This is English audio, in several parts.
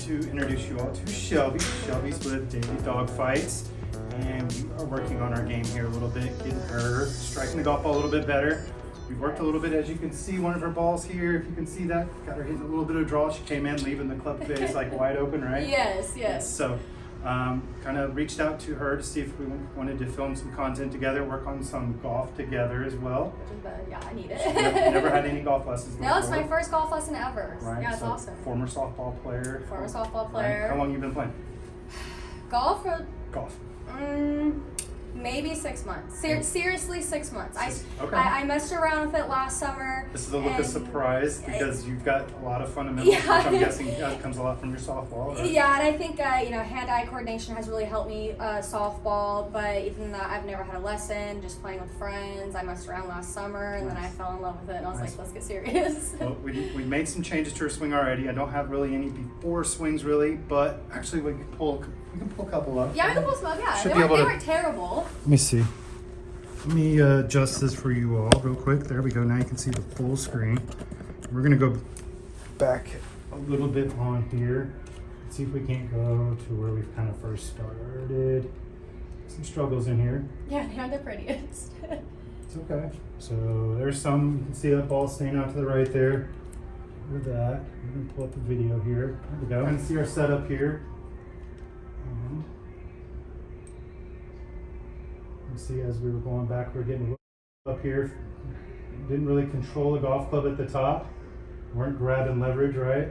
to introduce you all to Shelbie. Shelbie's with Daily Dog Fights, and we are working on our game here a little bit, getting her striking the golf ball a little bit better. We've worked a little bit, as you can see, one of her balls here, if you can see that, got her hitting a little bit of draw. She came in leaving the club face like wide open, right? Yes, yes. So kind of reached out to her to see if we wanted to film some content together, work on some golf together as well. Yeah, I need it. Never had any golf lessons before. No, it's my first golf lesson ever. Right. Yeah, it's so awesome. Former softball player. Former softball player. Right. How long you been playing? Golf for Golf. Maybe 6 months. Seriously, 6 months. Okay. I messed around with it last summer. This is a look of surprise because you've got a lot of fundamentals, which I'm guessing comes a lot from your softball. Right? Yeah, and I think hand-eye coordination has really helped me softball. But even though I've never had a lesson, just playing with friends, I messed around last summer, and then I fell in love with it, and I was like, let's get serious. Well, we made some changes to her swing already. I don't have really any before swings really, but actually we can pull a couple up. Yeah, we can pull some up. Yeah, Should they be able to- weren't terrible. Let me see. Let me adjust this for you all real quick. There we go. Now you can see the full screen. We're going to go back a little bit on here. See if we can't go to where we've kind of first started. Some struggles in here. Yeah, they aren't the prettiest. It's okay. So there's some. You can see that ball staying out to the right there. With that, we're going to pull up the video here. There we go. Kind of see our setup here. And you see as we were going back, we're getting up here. Didn't really control the golf club at the top. Weren't grabbing leverage, right?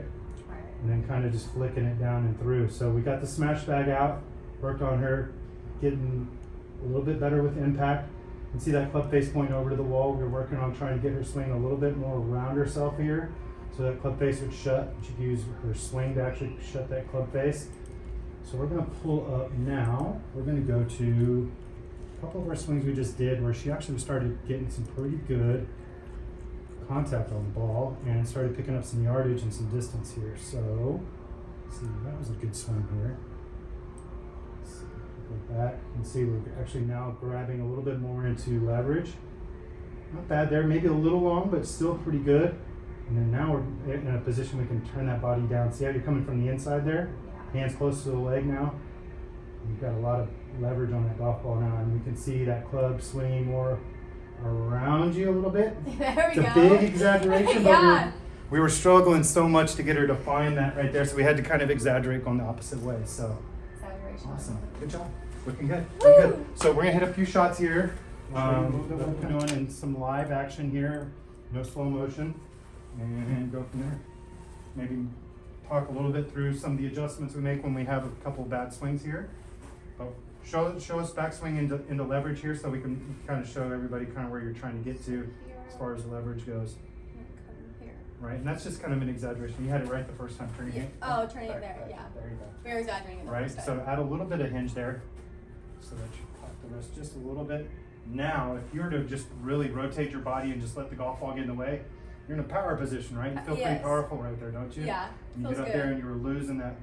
And then kind of just flicking it down and through. So we got the smash bag out, worked on her getting a little bit better with impact. You can see that club face pointing over to the wall. We're working on trying to get her swing a little bit more around herself here. So that club face would shut. She could use her swing to actually shut that club face. So we're going to pull up now. We're going to go to a couple of our swings we just did where she actually started getting some pretty good contact on the ball and started picking up some yardage and some distance here. So, let's see, that was a good swing here. Let's see, go back and see we're actually now grabbing a little bit more into leverage. Not bad there, maybe a little long, but still pretty good. And then now we're in a position we can turn that body down. See how you're coming from the inside there? Hands close to the leg now. You've got a lot of leverage on that golf ball now, and we can see that club swinging more around you a little bit. There we go. It's a big exaggeration, but Yeah. we were struggling so much to get her to find that right there, so we had to kind of exaggerate going the opposite way. So Exaggeration. awesome, good job, looking good, Woo! looking good. So we're gonna hit a few shots here. We're doing in some live action here, no slow motion, and go from there. Maybe talk a little bit through some of the adjustments we make when we have a couple of bad swings here. But show us backswing into leverage here so we can kind of show everybody kind of where you're trying to get to as far as leverage goes. Here. Right, and that's just kind of an exaggeration. You had it right the first time, turning it. Oh, turning it there, yeah. There you go. We were exaggerating it. Right, so add a little bit of hinge there so that you pop the wrist just a little bit. Now, if you were to just really rotate your body and just let the golf ball get in the way, you're in a power position, right? You feel pretty Yes. powerful right there, don't you? Yeah, You feels get up good. there and you were losing that.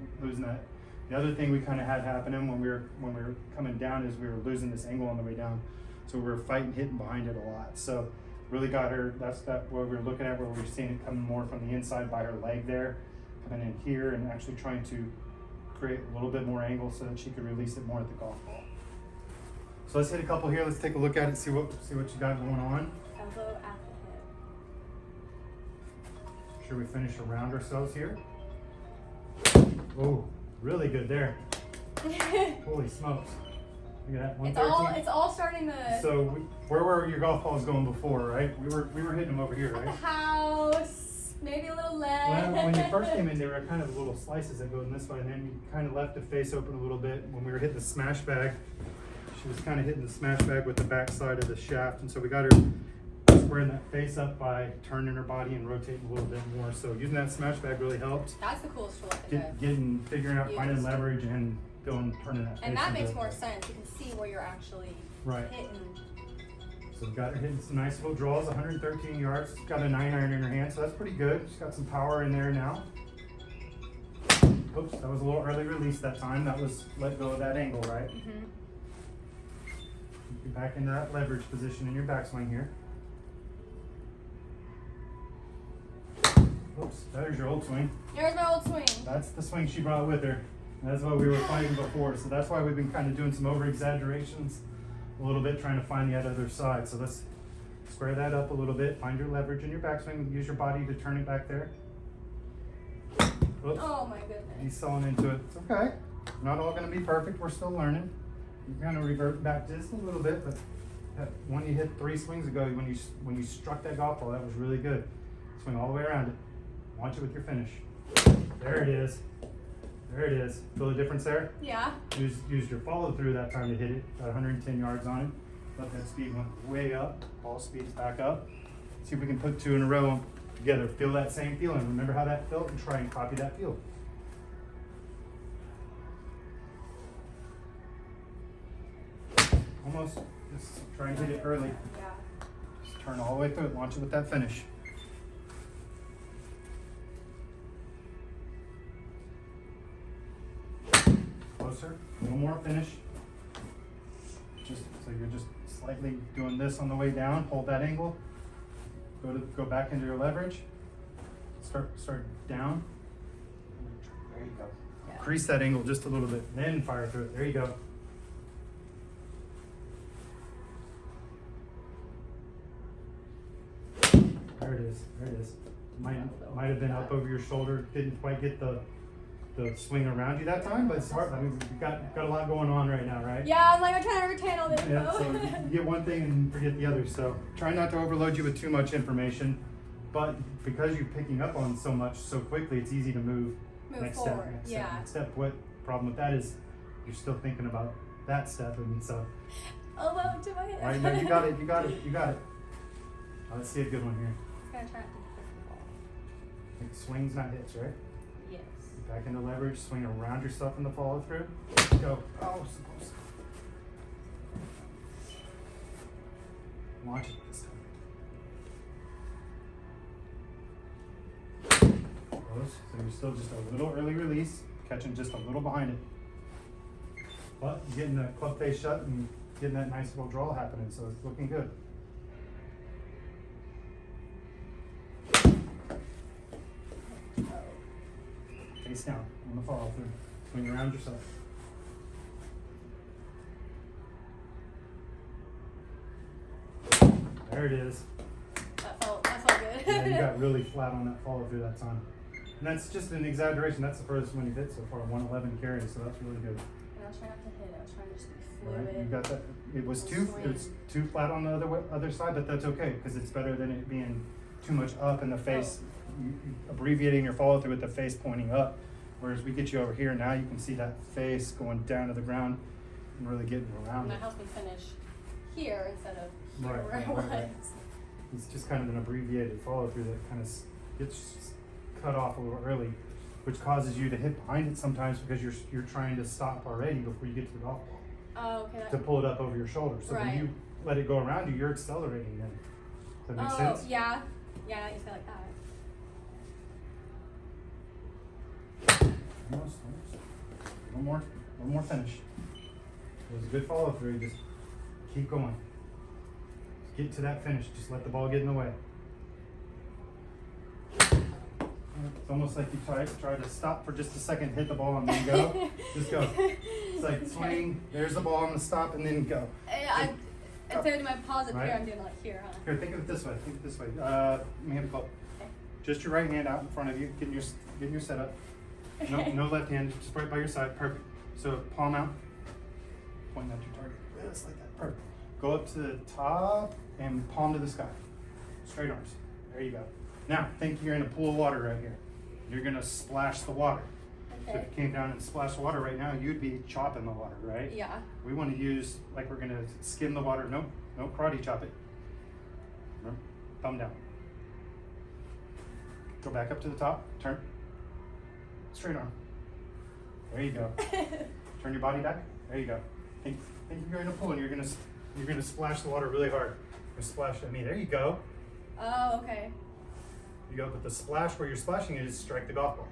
The other thing we kind of had happening when we were coming down is we were losing this angle on the way down, so we were hitting behind it a lot. So really got her. That's what we were looking at, where we were seeing it coming more from the inside by her leg there, coming in here and actually trying to create a little bit more angle so that she could release it more at the golf ball. So let's hit a couple here. Let's take a look at it. See what you got going on. Elbow at the hip. Sure we finish around ourselves here. Oh, really good there. Holy smokes. Look at that, 113. It's all starting to. So where were your golf balls going before, right? We were hitting them over here, At the right? house, maybe a little leg. Well, when you first came in, they were kind of little slices that go in this way, and then you kind of left the face open a little bit. When we were hitting the smash bag, she was kind of hitting the smash bag with the back side of the shaft, and so we got her squaring that face up by turning her body and rotating a little bit more. So using that smash bag really helped. That's the coolest tool. Figuring out, finding leverage and turning that face. And that into- makes more sense. You can see where you're actually Right. hitting. So we got her hitting some nice little draws, 113 yards. Got a 9-iron in her hand, so that's pretty good. She's got some power in there now. Oops, that was a little early release that time. That was let go of that angle, right? Mm-hmm. Get back into that leverage position in your backswing here. Oops, Oops, there's your old swing. There's my old swing. That's the swing she brought with her. That's what we were fighting before. So that's why we've been kind of doing some over exaggerations a little bit, trying to find the other side. So let's square that up a little bit. Find your leverage in your backswing. Use your body to turn it back there. Oops. Oh my goodness. He's selling into it. It's okay. Not all going to be perfect. We're still learning. You're going to revert back just a little bit, but that one you hit 3 swings ago, when you struck that golf ball, that was really good. Swing all the way around it. Launch it with your finish. There it is. There it is. Feel the difference there? Yeah. Use your follow through that time to hit it. Got 110 yards on it. Let that speed went way up. Ball speed's back up. See if we can put 2 in a row together. Feel that same feeling. Remember how that felt and try and copy that feel. Almost. Just try and hit it early. Yeah. Just turn all the way through it. Launch it with that finish. Closer. A little more finish. Just so you're just slightly doing this on the way down. Hold that angle. Go back into your leverage. Start down. There you go. Yeah. Crease that angle just a little bit. Then fire through it. There you go. There it is. There it is. Might have been up over your shoulder. Didn't quite get the swing around you that time, but it's hard. I mean, you've got a lot going on right now, right? Yeah, I'm like, I'm trying to retain all the info. Yeah, so you get one thing and forget the other. So try not to overload you with too much information, but because you're picking up on so much so quickly, it's easy to move next forward. step. Next Yeah. step. Next step. What problem with that is you're still thinking about that step, and so. Elbow to my head. Right, no, you got it. You got it. You got it. Let's see a good one here. Just gotta try not to hit the ball. I think swings, not hits, right? Yes. Back into leverage, swing around yourself in the follow through. Go. Oh, so close. Launch it this time. Close. So you're still just a little early release, catching just a little behind it. But you're getting the club face shut and getting that nice little draw happening, so it's looking good. Face down on the follow through. Swing around yourself. There it is. That felt good. Yeah, you got really flat on that follow through that time. And that's just an exaggeration. That's the furthest one you've hit so far, 111 carry, so that's really good. And I was trying not to hit it. I was trying to just be All right, fluid. you got that. It was too flat on the other side, but that's okay because it's better than it being too much up in the face. You abbreviating your follow through with the face pointing up. Whereas we get you over here, now you can see that face going down to the ground and really getting around And that it. helps me finish here instead of here Right, where right, I was. right. It's just kind of an abbreviated follow through that kind of gets cut off a little early, which causes you to hit behind it sometimes because you're trying to stop already before you get to the golf ball Oh, okay. to pull it up over your shoulder. So Right. when you let it go around you, you're accelerating then. Does that make sense? Yeah. Yeah, now you say it like that. Almost. One more finish. It was a good follow through. Just keep going. Just get to that finish. Just let the ball get in the way. It's almost like you try to stop for just a second, hit the ball, and then go. Just go. It's like swing. There's the ball. I'm gonna stop and then go. Instead of doing my pause up Right. here, I'm doing it like here, huh? Here, think of it this way. Think of it this way. Let me have a club. Okay. Just your right hand out in front of you. Getting your setup. No left hand, just right by your side. Perfect. So palm out, pointing at your target. Just like that. Perfect. Go up to the top and palm to the sky. Straight arms. There you go. Now think you're in a pool of water right here. You're gonna splash the water. So Okay. if you came down and splashed the water right now, you'd be chopping the water, right? Yeah. We want to use like we're gonna skim the water. No karate chop it. Remember? Thumb down. Go back up to the top. Turn. Straight arm. There you go. Turn your body back. There you go. Think you're in a pool and you're gonna splash the water really hard. Or splash. There you go. Oh, okay. You go, but the splash where you're splashing it is strike the golf ball.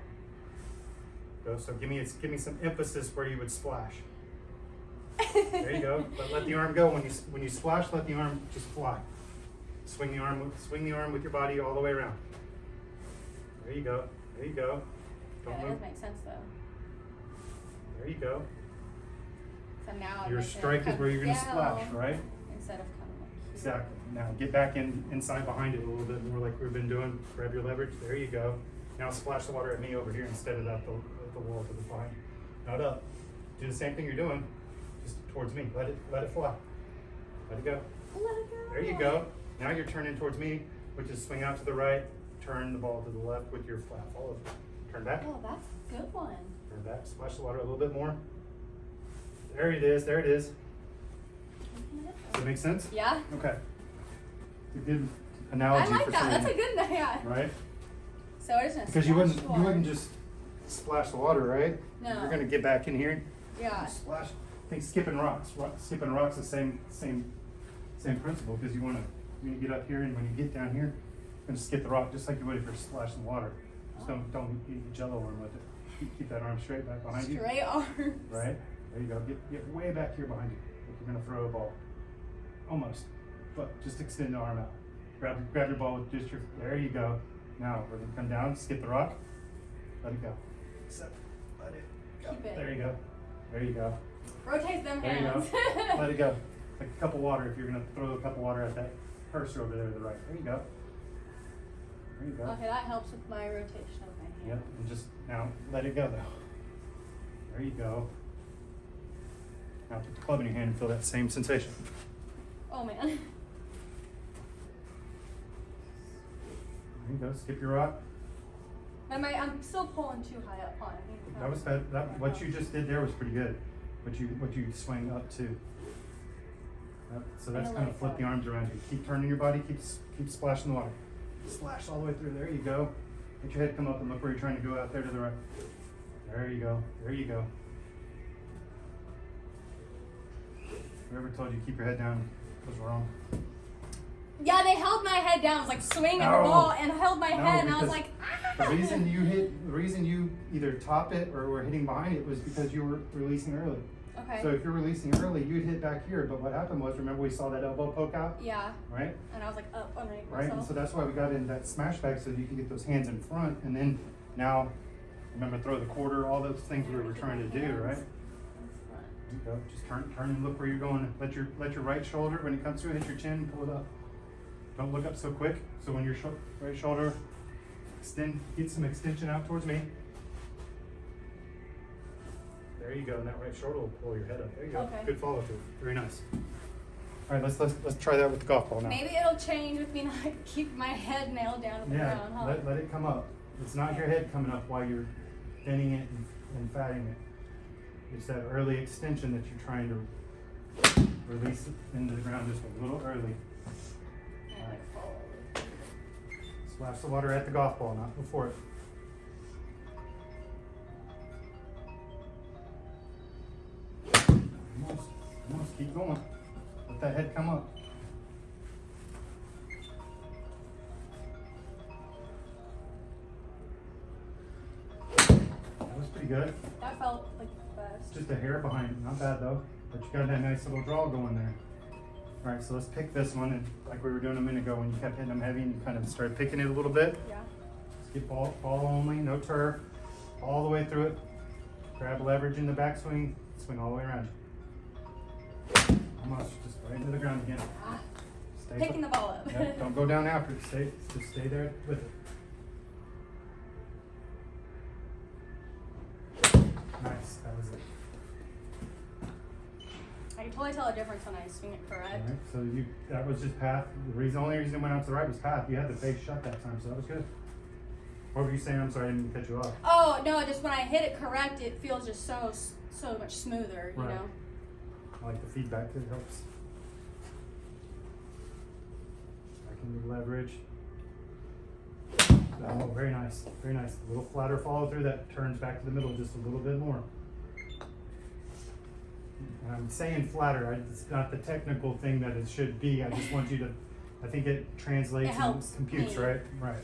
Go. So give me some emphasis where you would splash. There you go. But let the arm go when you splash. Let the arm just fly. Swing the arm with your body all the way around. There you go. There you go. Yeah, Don't that move. does make sense though. There you go. So now Your I'm making it strike is come where you're going to down splash, right? instead of coming like here. Exactly. Now get back inside behind it a little bit more like we've been doing. Grab your leverage. There you go. Now splash the water at me over here instead of at the wall to the behind. Not up. Do the same thing you're doing, just towards me. Let it fly. Let it go. Let it go. There you go. Now you're turning towards me, which is swing out to the right, turn the ball to the left with your flat follow through. Turn back. Oh, that's a good one. Turn back. Splash the water a little bit more. There it is. There it is. Does that make sense? Yeah. Okay. It's a good I analogy like for that. swinging. That's a good yeah. Right? So we're just gonna Because you splash wouldn't the water. just splash the water, right? No. You're gonna get back in here. Yeah. Splash. I think skipping rocks. Skipping rocks the same principle because when you get up here and when you get down here, you're gonna skip the rock just like you would if you're splashing the water. Just don't eat the jello arm with it. Keep that arm straight back behind you. Straight arms. Right? There you go. Get way back here behind you. Like you're gonna throw a ball. Almost. But just extend the arm out. Grab your ball with just your. There you go. Now we're gonna come down, skip the rock, let it go. Except let it go. Keep it. There you go. There you go. Rotate them There you hands. go. Let it go. Like a cup of water if you're gonna throw a cup of water at that cursor over there to the right. There you go. There you go. Okay, that helps with my rotation of my hand. Yep. And just now let it go though. There you go. Now put the club in your hand and feel that same sensation. Oh man. There you go. Skip your rock. I'm still pulling too high up on it. That was that. What you just did there was pretty good. What you swing up to. Yep. So that's kind of flip the arms around you. Keep turning your body. Keep splashing the water. Splash all the way through. There you go. Let your head come up and look where you're trying to go out there to the right. There you go. There you go. Whoever told you to keep your head down was wrong. Yeah, they held my head down. I was like swinging the No. ball and held my head, and I was because like, the reason you either top it or were hitting behind it was because you were releasing early. okay. So if you're releasing early, you'd hit back here. But what happened was, remember we saw that elbow poke out, Yeah, right? and I was like up underneath Right. And myself. so that's why we got in that smash back so you can get those hands in front, and then now, remember throw the quarter, all those things we were trying to do, right? There you go. Just turn and look where you're going. Let your right shoulder, when it comes through, hit your chin and pull it up. Don't look up so quick. So when your right shoulder get some extension out towards me. There you go. And that right shoulder will pull your head up. There you go. Okay. Good follow through. Very nice. All right, let's try that with the golf ball now. Maybe it'll change with me not keep my head nailed down to the Yeah, ground, huh? let it come up. It's not your head coming up while you're thinning it and fatting it. It's that early extension that you're trying to release it into the ground just a little early. And like fold. Splash the water at the golf ball, not before it. Almost. Keep going. Let that head come up. That was pretty good. That felt like the best. Just a hair behind it. Not bad though. But you got that nice little draw going there. All right, so let's pick this one, and like we were doing a minute ago when you kept hitting them heavy and you kind of started picking it a little bit. Yeah. Skip ball only, no turf, all the way through it. Grab leverage in the backswing, swing all the way around. Almost, just right into the ground again. Stay Picking the ball up. Yep, don't go down after it. Just stay there with it. Nice, that was it. I can totally tell a difference when I swing it All correct. right, so that was just path. The only reason it went out to the right was path. You had the face shut that time, so that was good. What were you saying? I'm sorry, I didn't cut you off. Oh no! Just when I hit it correct, it feels just so much smoother. You Right. know. I like the feedback, it helps. Back into leverage. Oh, very nice, very nice. A little flatter follow through that turns back to the middle just a little bit more. And I'm saying flatter, it's not the technical thing that it should be. I just want you to, I think it translates It helps and computes, me. right? Right.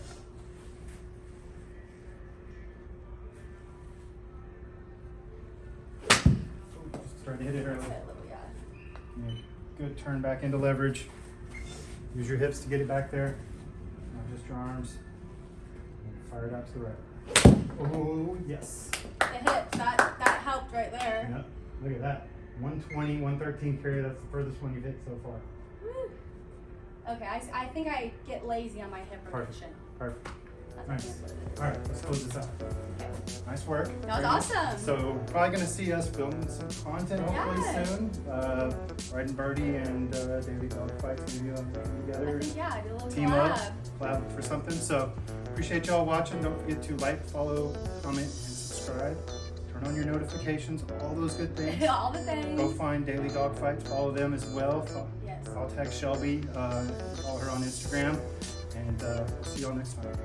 Just try to hit it early. Yeah. Good, turn back into leverage. Use your hips to get it back there, not just your arms. Fire it out to the right. Oh, yes. The hip, that helped right there. Yep. Look at that. 120, 113 carry. That's the furthest one you've hit so far. Woo. Okay, I think I get lazy on my hip rotation. Perfect. That's Nice. what it is. All right, let's close this out. Okay. Nice work. That was awesome. So probably going to see us filming some content hopefully Yes. soon. Ridin Birdie and Daily Dog Fights maybe on together. I think, yeah, do a little Team collab. up, collab for something. So appreciate y'all watching. Don't forget to like, follow, comment, and subscribe. Turn on your notifications, all those good things. All the things. Go find Daily Dog Fights, follow them as well. Yes. I'll tag Shelbie, follow her on Instagram, and we'll see y'all next time.